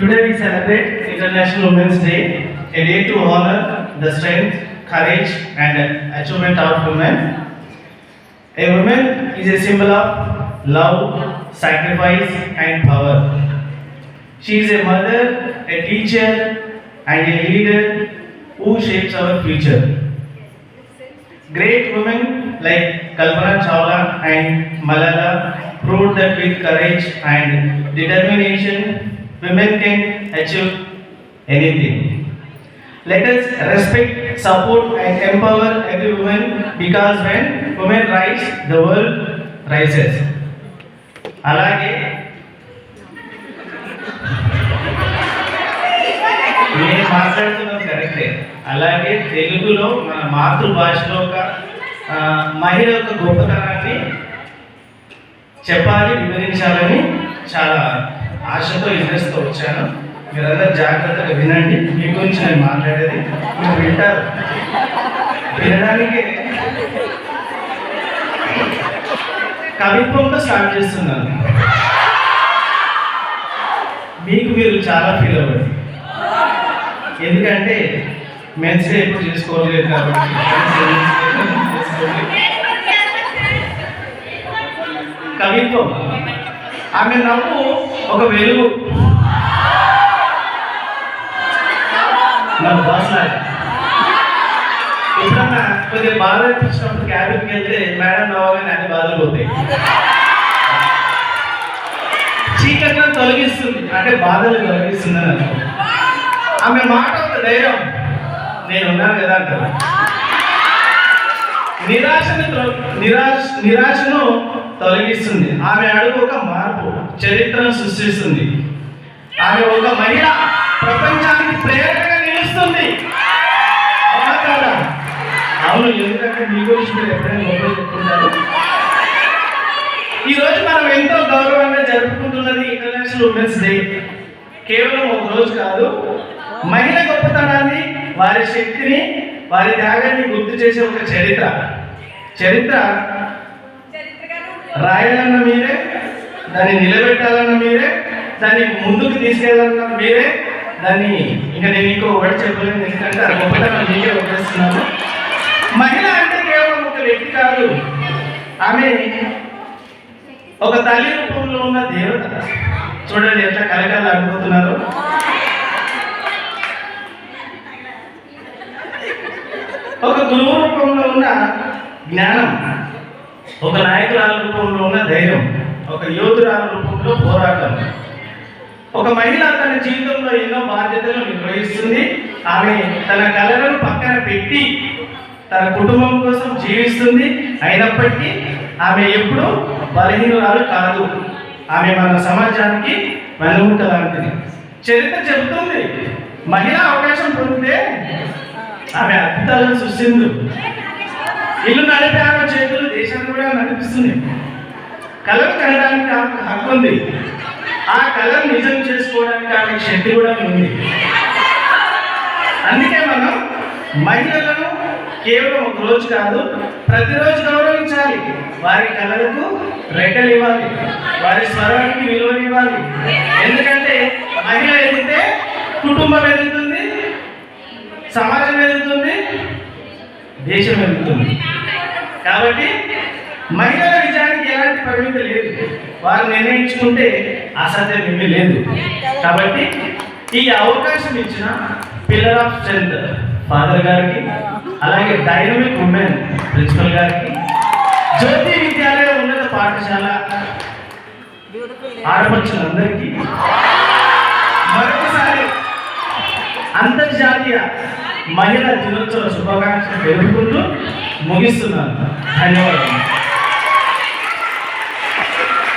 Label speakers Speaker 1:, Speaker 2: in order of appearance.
Speaker 1: Today we celebrate International Women's Day, a day to honor the strength, courage and achievement of women. A woman is a symbol of love, sacrifice and power. She is a mother, a teacher and a leader who shapes our future. Great women like Kalpana Chawla and Malala proved that with courage and determination, women can achieve anything. Let us respect, support and empower every woman because when women rise, the world rises. అలాగే నేను మాట్లాడుతున్నాను కరెక్టే. అలాగే తెలుగులో మన మాతృభాషలో ఒక మహిళ యొక్క గొప్పతనాన్ని చెప్పాలి, వివరించాలని చాలా ఆశతో ఇంట్రెస్ట్తో వచ్చాను. మీరందరూ జాగ్రత్తగా వినండి. మీ గురించి నేను మాట్లాడేది మీరు వింటారు. వినడానికి కవిత్వంతో స్టార్ట్ చేస్తున్నాను. మీకు మీరు చాలా ఫీల్ అవ్వండి, ఎందుకంటే మెన్స్ డే ఎప్పుడు చేసుకోలేదు కాబట్టి. కవిత్వం, ఆమె నవ్వు ఒక వెలుగు. నా బాస్ లాగా ఎప్పుడన్నా కొద్దిగా బాధ అనిపించినప్పుడు క్యాబిన్కి వెళ్తే మేడం నవ్వగానే అన్ని బాధలు పోతాయి. చీకట్లను తొలగిస్తుంది, అంటే బాధలు తొలగిస్తుంది అని. ఆమె మాట ఒక ధైర్యం, నేను ఉన్నాను కదా అంటారు. నిరాశను తొలగిస్తుంది. ఆమె అడుగు ఒక మార్పు, చరిత్రను సృష్టిస్తుంది. ఆమె ఒక మహిళ, ప్రపంచానికి ప్రేరణగా నిలుస్తుంది. అవునా కాదా? అవును, ఎందుకంటే మీ గురించి మీరు ఎప్పుడైనా గొప్పలు చెప్పుకుంటారు. ఈరోజు మనం ఎంతో గౌరవంగా జరుపుకుంటున్నది ఇంటర్నేషనల్ ఉమెన్స్ డే. కేవలం ఒక రోజు కాదు, మహిళ గొప్పతనాన్ని, వారి శక్తిని, వారి త్యాగాన్ని గుర్తు చేసే ఒక చరిత్ర రాయాలన్న మీరే, దాన్ని నిలబెట్టాలన్న మీరే, దాన్ని ముందుకు తీసుకెళ్ళాలన్న మీరే. దాన్ని ఇంకా నేను ఇంకో వర్డ్ చెప్పలేను, ఎందుకంటే ఆ గొప్పతనం మీకే వదిలేస్తున్నాను. మహిళ అంటే కేవలం ఒక వ్యక్తి కాదు, ఆమె ఒక తల్లి రూపంలో ఉన్న దేవత. చూడండి ఎట్లా కలకాలు ఆడిపోతున్నారు. ఒక గురువు రూపంలో ఉన్న జ్ఞానం, ఒక నాయకురాల రూపంలో ఉన్న ధైర్యం, ఒక యోధురాల రూపంలో పోరాటం. ఒక మహిళ తన జీవితంలో ఎన్నో బాధ్యతలు నిర్వహిస్తుంది. ఆమె తన కళలను పక్కన పెట్టి తన కుటుంబం కోసం జీవిస్తుంది. అయినప్పటికీ ఆమె ఎప్పుడూ బలహీనురాలు కాదు. ఆమె మన సమాజానికి వెన్నుముక లాంటిది. చరిత్ర చెబుతుంది, మహిళ అవకాశం పొందితే ఆమె అద్భుతాలను సృష్టించు. ఇల్లు నడిపే ఆమె చేతులు దేశాన్ని కూడా నడిపిస్తుంది. కళలు కనడానికి ఆమెకు హక్కు ఉంది. ఆ కళను నిజం చేసుకోవడానికి ఆమె శక్తి కూడా ఉంది. అందుకే మనం మహిళలను కేవలం ఒక రోజు కాదు, ప్రతిరోజు గౌరవించాలి. వారి కళలకు రెక్కలు ఇవ్వాలి, వారి స్వరానికి విలువనివ్వాలి. ఎందుకంటే మహిళ ఎదిగితే కుటుంబం ఎదుగుతుంది, సమాజం ఎదుగుతుంది, దేశం ఎదుగుతుంది. కాబట్టి మహిళల విజయానికి ఎలాంటి పరిమితి లేదు. వారు నిర్ణయించుకుంటే అసాధ్యం ఏమీ లేదు. కాబట్టి ఈ అవకాశం ఇచ్చిన పిల్లర్ ఆఫ్ స్ట్రెంత్ ఫాదర్ గారికి, అలాగే డైనమిక్ ఉమెన్ ప్రిన్సిపల్ గారికి, జ్యోతి విద్యాలయ ఉన్నత పాఠశాల ఆడపడుచులందరికీ మరొకసారి అంతర్జాతీయ మహిళా దినోత్సవ శుభాకాంక్షలు తెలుపుకుంటూ ముగిస్తున్నాను. ధన్యవాదాలు.